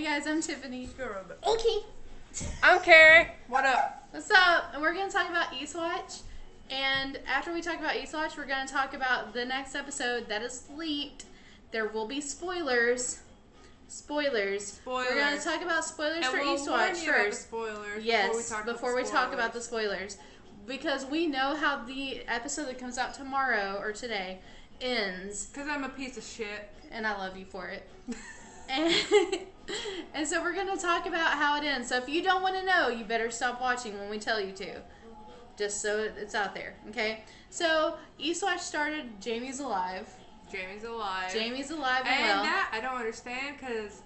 Hey guys, I'm Tiffany. Okay. I'm Carrie. What up? What's up? And we're going to talk about Eastwatch. And after we talk about Eastwatch, we're going to talk about the next episode that is leaked. There will be spoilers. Spoilers. We're going to talk about spoilers for Eastwatch first. Spoilers. Yes, before we talk about the spoilers. Because we know how the episode that comes out tomorrow or today ends. Because I'm a piece of shit. And I love you for it. And so we're going to talk about how it ends. So if you don't want to know, you better stop watching when we tell you to. Just so it's out there, okay? So Eastwatch started, Jamie's alive. Jamie's alive and well. that I don't understand because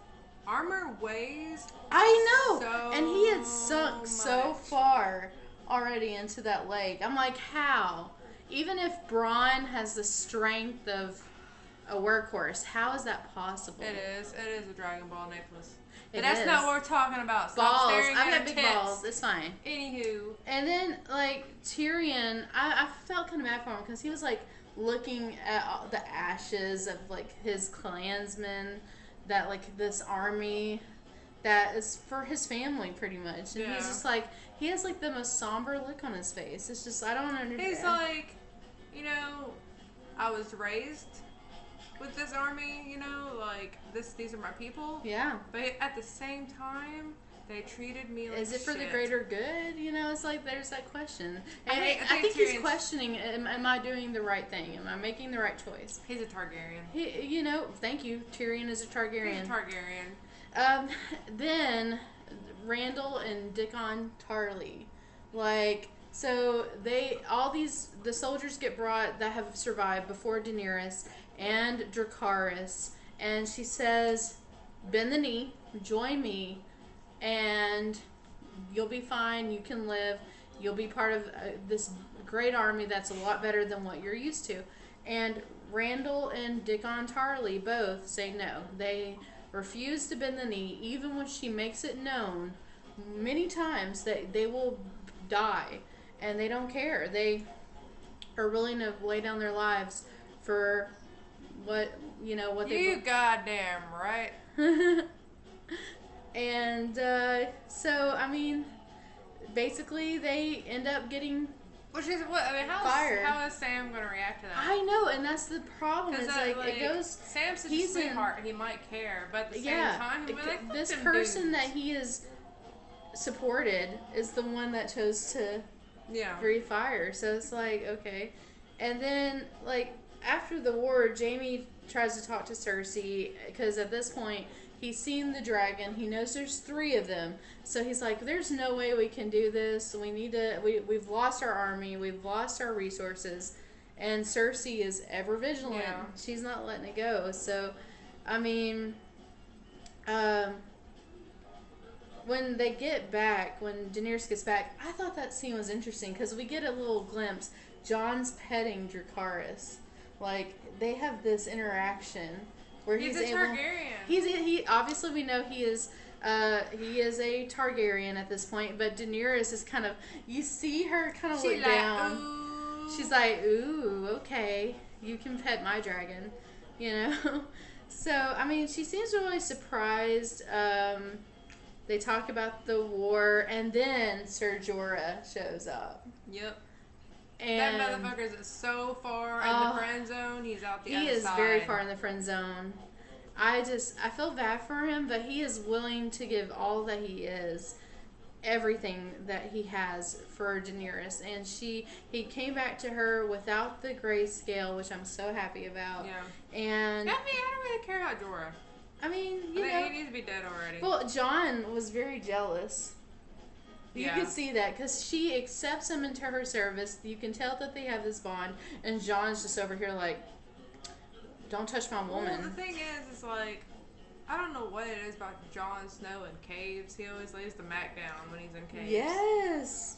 armor weighs I know. so and he had sunk much. so far already into that lake. I'm like, how? Even if Braun has the strength of a workhorse, how is that possible? It is a Dragon Ball necklace. But It that's is. not what we're talking about. Stop Balls. staring I've at got her big tits. balls. It's fine. Anywho. And then, like, Tyrion, I felt kind of bad for him because he was, like, looking at all the ashes of, like, his clansmen, that, like, this army that is for his family, pretty much. And he's just, like, he has, like, the most somber look on his face. It's just, I don't understand. He's like, you know, I was raised with this army, you know, like, these are my people. Yeah. But at the same time, they treated me like Is it for the shit. greater good? You know, it's like there's that question. And I I think he's Tyrion's- questioning, am I doing the right thing? Am I making the right choice? He's a Targaryen. You know, thank you. Tyrion is a Targaryen. He's a Targaryen. Then Randall and Dickon Tarly, like, so the soldiers get brought that have survived before Daenerys and Dracarys, and she says, bend the knee, join me, and you'll be fine, you can live, you'll be part of this great army that's a lot better than what you're used to. And Randall and Dickon Tarly both say no. They refuse to bend the knee, even when she makes it known many times that they will die, and they don't care. They are willing to lay down their lives for what You goddamn right. And so I mean, basically they end up getting fired. How is Sam gonna react to that? I know, and that's the problem. It's like it goes. Sam's such a sweetheart. He might care, but at the same time, this person that he is supported is the one that chose to breathe fire. So it's like, okay. And then, like, after the war, Jamie tries to talk to Cersei because at this point he's seen the dragon. He knows there's 3 of them. So he's like, there's no way we can do this. We've lost our army. We've lost our resources. And Cersei is ever vigilant. Yeah. She's not letting it go. So, I mean, when they get back, when Daenerys gets back, I thought that scene was interesting because we get a little glimpse. John's petting Dracarys. Like, they have this interaction where he's a Targaryen. He obviously we know he is a Targaryen at this point, but Daenerys is kind of, you see her kind of look down. Ooh. She's like, ooh, okay, you can pet my dragon, you know. So I mean, she seems really surprised. They talk about the war, and then Ser Jorah shows up. Yep. And that motherfucker is so far in the friend zone. He's out the other side. He is very far in the friend zone. I feel bad for him, but he is willing to give all that he is, everything that he has for Daenerys. And he came back to her without the grayscale, which I'm so happy about. Yeah. And I don't really care about Jorah. I mean, I think he needs to be dead already. Well, Jon was very jealous. You can see that because she accepts him into her service. You can tell that they have this bond, and Jon's just over here like, don't touch my woman. Well, the thing is like, I don't know what it is about Jon Snow in caves. He always lays the mat down when he's in caves. Yes.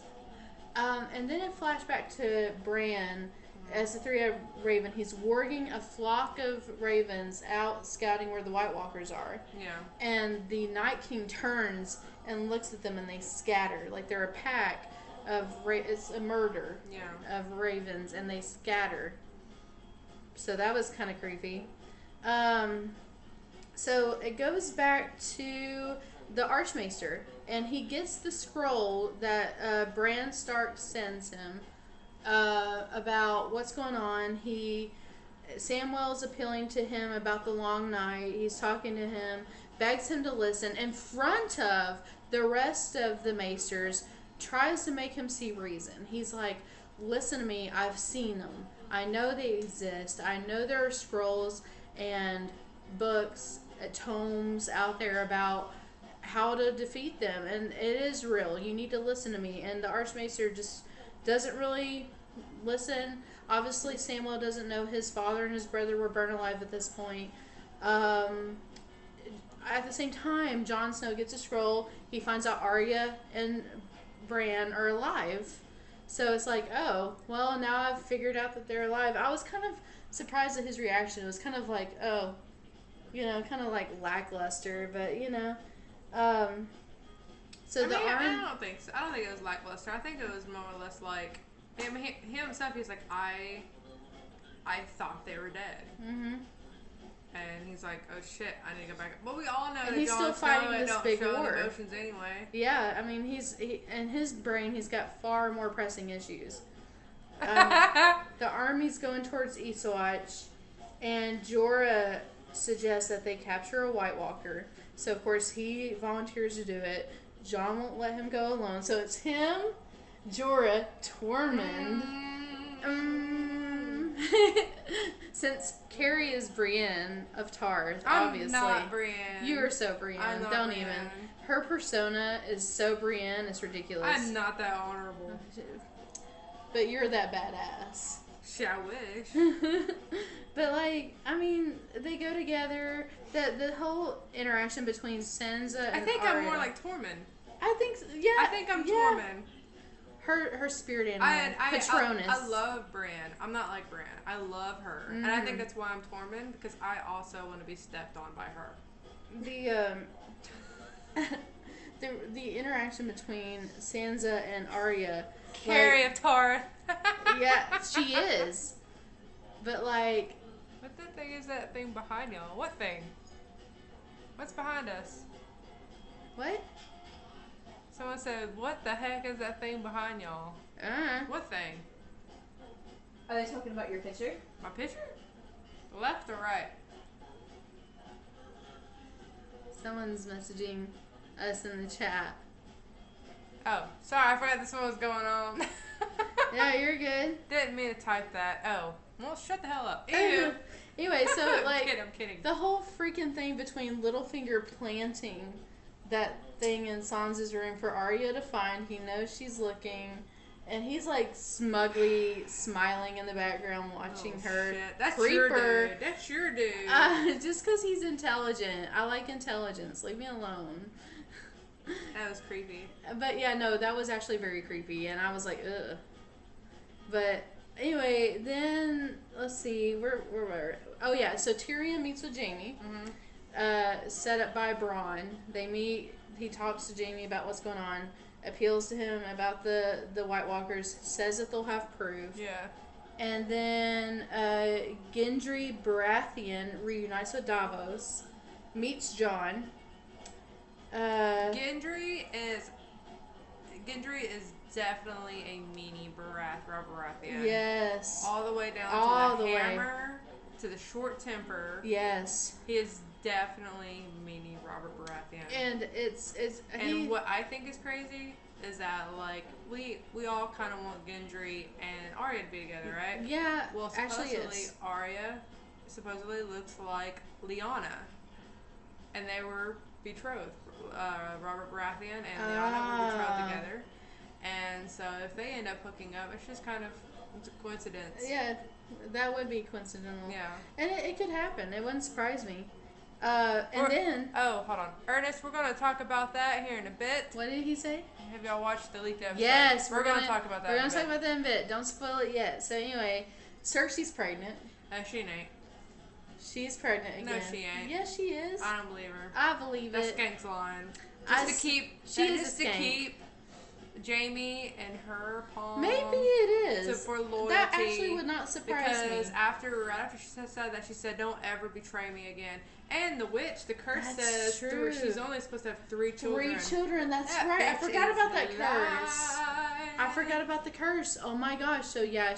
And then it flashed back to Bran as the 3-eyed raven. He's warging a flock of ravens out scouting where the White Walkers are. Yeah. And the Night King turns and looks at them, and they scatter like they're a pack of it's a murder of ravens, and they scatter. So that was kind of creepy. So it goes back to the Archmaester, and he gets the scroll that Bran Stark sends him about what's going on. Samwell's appealing to him about the long night. He's talking to him, begs him to listen in front of the rest of the Maesters, tries to make him see reason. He's like, listen to me, I've seen them. I know they exist. I know there are scrolls and books, tomes out there about how to defeat them, and it is real. You need to listen to me. And the Archmaester just doesn't really listen. Obviously, Samwell doesn't know his father and his brother were burned alive at this point. At the same time, Jon Snow gets a scroll. He finds out Arya and Bran are alive. So it's like, oh, well, now I've figured out that they're alive. I was kind of surprised at his reaction. It was kind of like, oh, kind of like lackluster, but, so I don't think so. I don't think it was lackluster. I think it was more or less like, him himself, he's like, I thought they were dead. Mm-hmm. And he's like, oh shit, I need to go back. Well, we all know that he's still fighting this big war. Emotions anyway. Yeah, I mean, in his brain, he's got far more pressing issues. The army's going towards Eastwatch, and Jorah suggests that they capture a White Walker. So, of course, he volunteers to do it. Jon won't let him go alone. So, it's him, Jorah, Tormund. Since Carrie is Brienne of Tarth, obviously. I'm not Brienne. You are so Brienne. I'm not Don't Brienne. even. Her persona is so Brienne, it's ridiculous. I'm not that honorable. But you're that badass. I wish. But, like, I mean, they go together. The whole interaction between Sansa and I think Arya, I'm more like Tormund. I think, yeah. I think I'm Tormund. Her spirit animal, Patronus. I love Bran. I'm not like Bran. I love her. Mm-hmm. And I think that's why I'm Tormund, because I also want to be stepped on by her. The interaction between Sansa and Arya. Carrie of Tarth. Yeah, she is. But, like... What the thing is that thing behind y'all? What thing? What's behind us? What? Someone said, what the heck is that thing behind y'all? What thing? Are they talking about your picture? My picture? Left or right? Someone's messaging us in the chat. Oh, sorry, I forgot this one was going on. Yeah, you're good. Didn't mean to type that. Oh, well, shut the hell up. Ew. Anyway, so, like, I'm kidding. The whole freaking thing between Littlefinger planting that thing in Sansa's room for Arya to find. He knows she's looking, and he's like smugly smiling in the background watching her. Shit. That's creeper. your dude. That's your dude. Just because he's intelligent. I like intelligence. Leave me alone. That was creepy. But yeah, no, that was actually very creepy, and I was like, ugh. But anyway, then let's see, where were? Oh yeah, so Tyrion meets with Jaime. Mm-hmm. Set up by Bronn. They meet. He talks to Jaime about what's going on. Appeals to him about the White Walkers. Says that they'll have proof. Yeah. And then Gendry Baratheon reunites with Davos. Meets Jon. Gendry is definitely a mini Robert Baratheon. Yes. All the way down to the hammer, to the short temper. Yes. He is definitely mini Robert Baratheon. And and what I think is crazy is that, like, we all kind of want Gendry and Arya to be together, right? Yeah. Well, supposedly Arya supposedly looks like Lyanna, and they were betrothed. Robert Baratheon and Lyanna were betrothed together, and so if they end up hooking up, it's just kind of a coincidence. Yeah, that would be coincidental. Yeah, and it could happen. It wouldn't surprise me. Then hold on, Ernest, we're going to talk about that here in a bit. What did he say? Have y'all watched the leaked episode? Yes, we're going to talk about that. We're going to talk about that in a bit. Don't spoil it yet. So anyway, Cersei's pregnant. She ain't. She's pregnant again. No, she ain't. Yes, she is. I don't believe her. I believe That's it. Skank's line. She is a skank. Jamie and her palm. Maybe it is. For loyalty. That actually would not surprise me. Because right after she said that, she said, "Don't ever betray me again." And the witch, the curse says she's only supposed to have 3 children. 3 children. That's right. I forgot about that curse. I forgot about the curse. Oh my gosh. So yeah,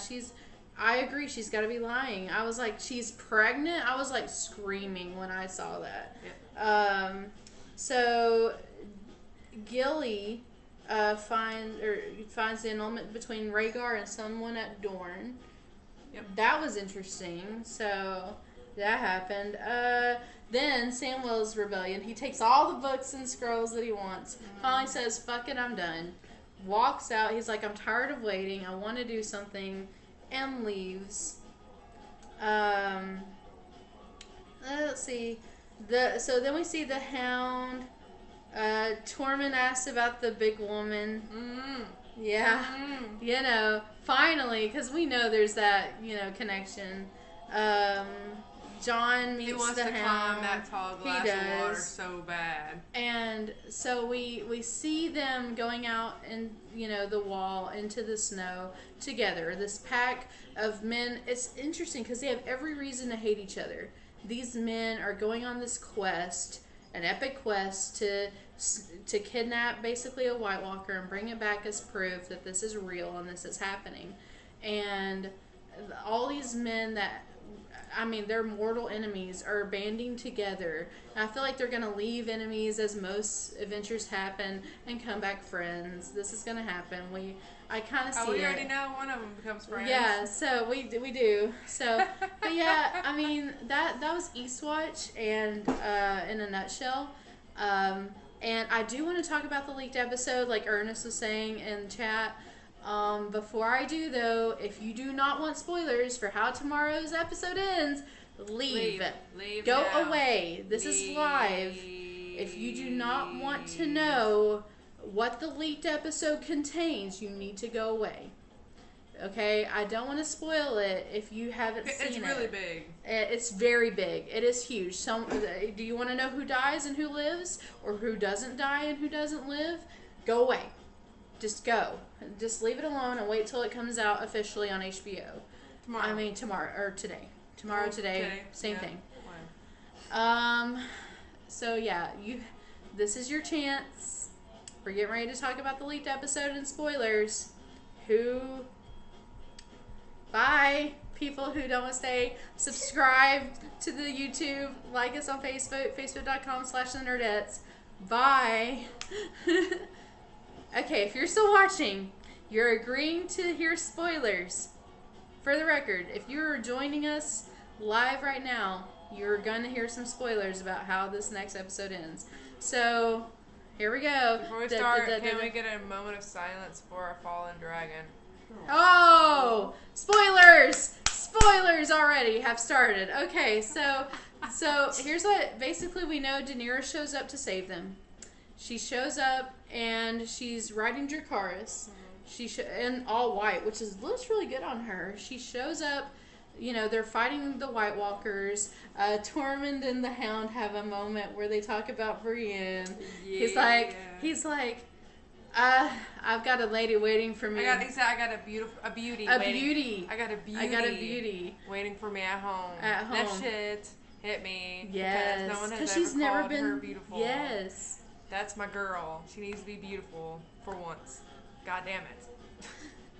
I agree. She's got to be lying. I was like, she's pregnant. I was like screaming when I saw that. Yep. So Gilly finds the annulment between Rhaegar and someone at Dorne. Yep. That was interesting. So that happened. Then Samwell's rebellion. He takes all the books and scrolls that he wants. Finally says, "Fuck it, I'm done." Walks out. He's like, "I'm tired of waiting. I want to do something," and leaves. Let's see. So then we see the Hound. Tormund asks about the big woman. Yeah. You know, finally, because we know there's that, connection. John meets the Hound. He wants to climb that tall glass of water so bad. And so we see them going out in, the wall into the snow together. This pack of men. It's interesting because they have every reason to hate each other. These men are going on this quest, an epic quest to kidnap basically a White Walker and bring it back as proof that this is real and this is happening. And all these men they're mortal enemies are banding together. And I feel like they're going to leave enemies as most adventures happen and come back friends. This is going to happen. I kind of see it. We already know one of them becomes friends. Yeah, so we do. So, but yeah, that was Eastwatch and in a nutshell. And I do want to talk about the leaked episode, like Ernest was saying in chat. Before I do, though, if you do not want spoilers for how tomorrow's episode ends, leave. Go now. Away. This is live. If you do not want to know what the leaked episode contains, you need to go away. Okay? I don't want to spoil it if you haven't seen it. It's really big. It's very big. It is huge. Do you want to know who dies and who lives? Or who doesn't die and who doesn't live? Go away. Just go. Just leave it alone and wait till it comes out officially on HBO. Tomorrow or today. Today. Same thing. Wow. So yeah, this is your chance. We're getting ready to talk about the leaked episode and spoilers. Bye, people who don't want to stay. Subscribe to the YouTube. Like us on Facebook, facebook.com/Nerdettes. Bye. Okay, if you're still watching, you're agreeing to hear spoilers. For the record, if you're joining us live right now, you're going to hear some spoilers about how this next episode ends. So, here we go. Before we start, can we get a moment of silence for our fallen dragon? Oh! Spoilers! Spoilers already have started. Okay, so here's what, basically we know Daenerys shows up to save them. She shows up and she's riding Dracarys. In all white, which looks really good on her. She shows up, they're fighting the White Walkers. Tormund and the Hound have a moment where they talk about Brienne. Yeah. He's like, I've got a lady waiting for me. I got a beauty. I got a beauty waiting for me at home. That shit hit me. Yes. Because no one has ever called her beautiful. Yes. That's my girl. She needs to be beautiful for once. God damn it.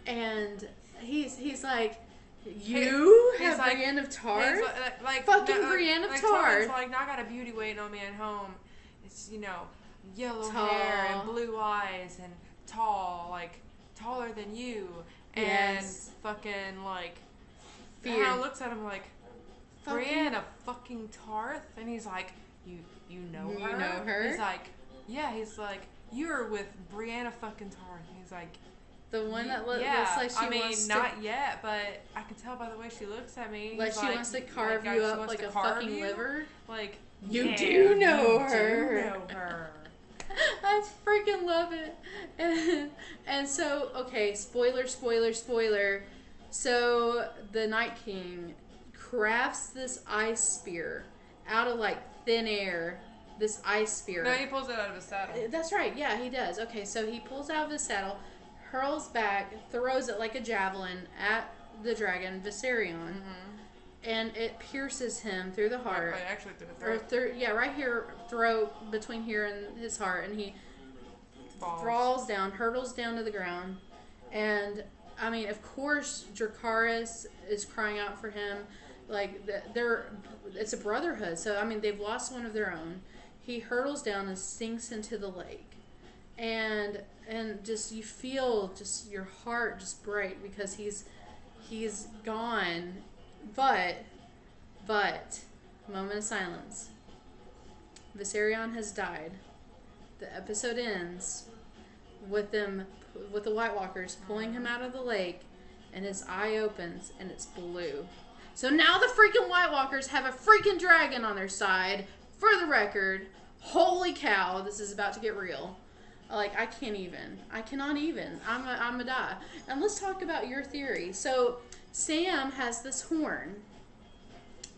And he's like, you have like, Brienne of Tarth? Like fucking Brienne of Tarth. Like, I got a beauty waiting on me at home. It's, yellow hair and blue eyes and tall, like, taller than you. And fucking, like, Fear. Hound looks at him like, Brienne of fucking Tarth? And he's like, you know her? You know her? He's like, yeah, he's like, you're with Brianna fucking Tarth. He's like, the one that looks like she wants to... not yet, but I can tell by the way she looks at me. Like she wants to carve you up like a fucking liver? Like, you do know her. You know her. I freaking love it. And so, okay, spoiler. So, the Night King crafts this ice spear out of, like, thin air this ice spirit. No, he pulls it out of his saddle. That's right. Yeah, he does. Okay, so he pulls out of his saddle, hurls back, throws it like a javelin at the dragon Viserion, and it pierces him through the heart. Right, actually through the throat. Right here, throat, between here and his heart, and he falls down, hurtles down to the ground, and I mean, of course, Dracarys is crying out for him. Like, it's a brotherhood, so I mean, they've lost one of their own. He hurtles down and sinks into the lake, and just you feel just your heart just break because he's gone. But moment of silence. Viserion has died. The episode ends with the White Walkers pulling him out of the lake, and his eye opens and it's blue. So now the freaking White Walkers have a freaking dragon on their side. For the record, holy cow, this is about to get real. Like, I cannot even. I'm a die. And let's talk about your theory. So Sam has this horn.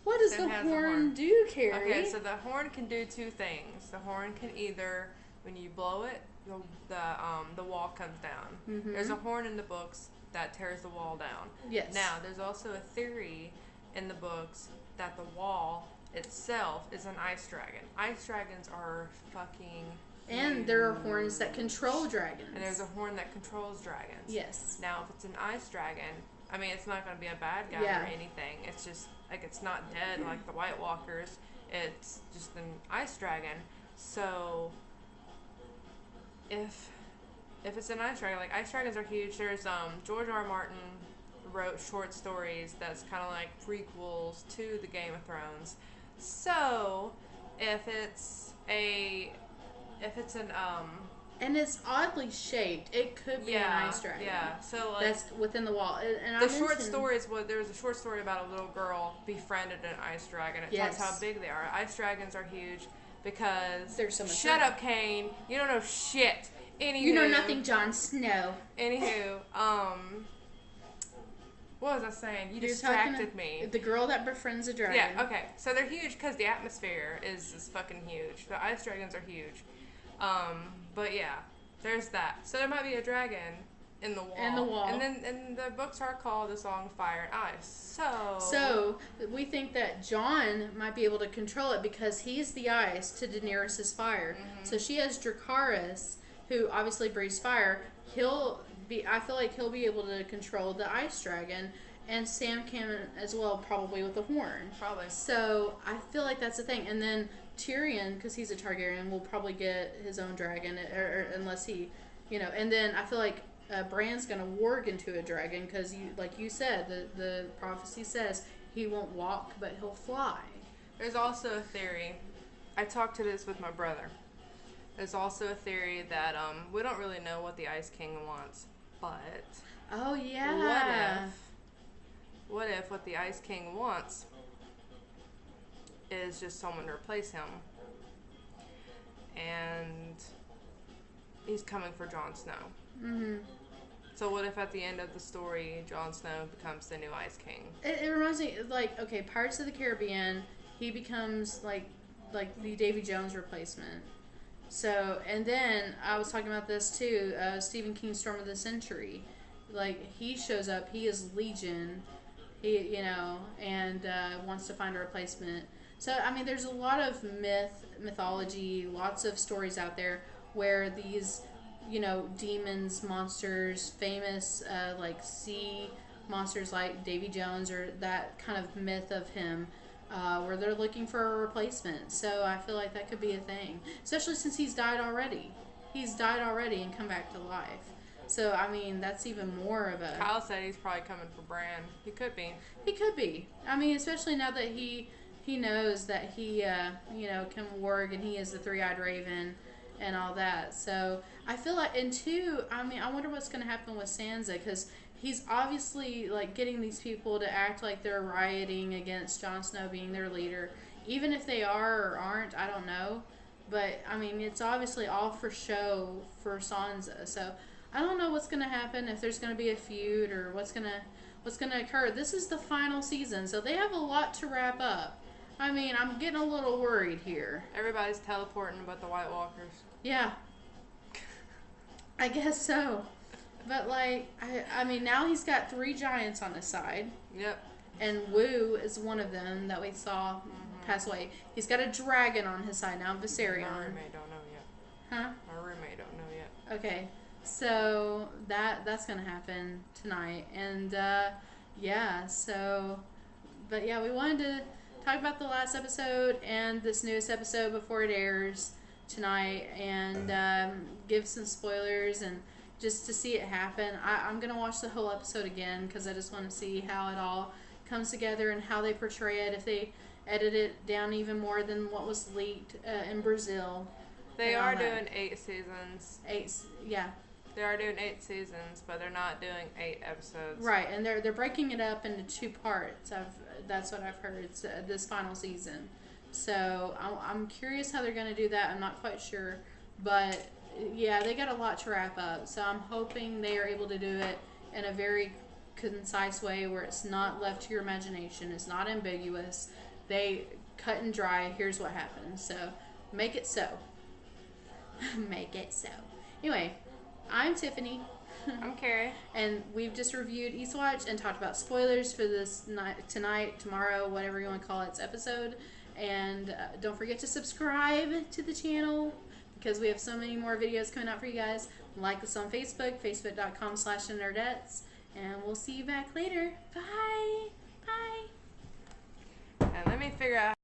What does the horn do, Carrie? Okay, so the horn can do two things. The horn can either, when you blow it, the wall comes down. Mm-hmm. There's a horn in the books that tears the wall down. Yes. Now, there's also a theory in the books that the wall itself is an ice dragon. Ice dragons are fucking and huge. there are horns that control dragons. And there's a horn that controls dragons. Yes. Now, if it's an ice dragon, I mean, it's not going to be a bad guy or anything. It's just, like, it's not dead like the White Walkers. It's just an ice dragon. So, if it's an ice dragon, like, ice dragons are huge. There's, George R. Martin wrote short stories that's kind of like prequels to the Game of Thrones. So, if it's an and it's oddly shaped. It could be an ice dragon. Yeah, so like that's within the wall. And the short story is there was a short story about a little girl befriended an ice dragon. It tells how big they are. Ice dragons are huge because there's so much. Shut up, Kane. You don't know shit. Anywho, you know nothing, Jon Snow. Anywho, what was I saying? You distracted me. The girl that befriends a dragon. Yeah, okay. So they're huge because the atmosphere is fucking huge. The ice dragons are huge. But yeah, there's that. So there might be a dragon in the wall. And the books are called The Song of Fire and Ice. So we think that Jon might be able to control it because he's the ice to Daenerys' fire. Mm-hmm. So she has Dracarys, who obviously breathes fire. I feel like he'll be able to control the ice dragon, and Sam can as well, probably with the horn. Probably. So I feel like that's the thing. And then Tyrion, because he's a Targaryen, will probably get his own dragon, or unless he, And then I feel like Bran's gonna warg into a dragon because, like you said, the prophecy says he won't walk, but he'll fly. There's also a theory. I talked to this with my brother. There's also a theory that we don't really know what the Ice King wants, but oh yeah, what if what the Ice King wants is just someone to replace him, and he's coming for Jon Snow. Mm-hmm. So what if at the end of the story, Jon Snow becomes the new Ice King? It reminds me, like, okay, Pirates of the Caribbean, he becomes like the Davy Jones replacement. So, and then I was talking about this too, Stephen King's Storm of the Century. Like, he shows up, he is Legion, and wants to find a replacement. So, I mean, there's a lot of mythology, lots of stories out there where these, demons, monsters, famous, like sea monsters like Davy Jones, or that kind of myth of him, where they're looking for a replacement. So I feel like that could be a thing, especially since he's died already. He's died already and come back to life. So, I mean, that's even more of a... Kyle said he's probably coming for Bran. He could be. He could be. I mean, especially now that he knows that he, can warg, and he is the three-eyed raven and all that. So I feel like, and two, I mean, I wonder what's going to happen with Sansa, because he's obviously, like, getting these people to act like they're rioting against Jon Snow being their leader. Even if they are or aren't, I don't know. But, I mean, it's obviously all for show for Sansa. So I don't know what's going to happen, if there's going to be a feud or what's going to occur. This is the final season, so they have a lot to wrap up. I mean, I'm getting a little worried here. Everybody's teleporting but the White Walkers. Yeah. I guess so. But, like, I mean, now he's got 3 giants on his side. Yep. And Wu is one of them that we saw pass away. He's got a dragon on his side now, Viserion. Our roommate don't know yet. Huh? Our roommate don't know yet. Okay. So, that's going to happen tonight. And, yeah, so... But, yeah, we wanted to talk about the last episode and this newest episode before it airs tonight. And give some spoilers and... just to see it happen. I'm going to watch the whole episode again because I just want to see how it all comes together and how they portray it. If they edit it down even more than what was leaked in Brazil. They are doing 8 seasons. Yeah. They are doing 8 seasons, but they're not doing 8 episodes. Right, and they're breaking it up into 2 parts. That's what I've heard. It's this final season. So I'm curious how they're going to do that. I'm not quite sure, but... yeah, they got a lot to wrap up, so I'm hoping they are able to do it in a very concise way where it's not left to your imagination, it's not ambiguous. They cut and dry, here's what happened. So, make it so. Make it so. Anyway, I'm Tiffany. I'm Carrie. And we've just reviewed Eastwatch and talked about spoilers for this night, tonight, tomorrow, whatever you want to call its episode. And don't forget to subscribe to the channel, because we have so many more videos coming out for you guys. Like us on Facebook, facebook.com/Nerdettes. And we'll see you back later. Bye. Bye. And let me figure out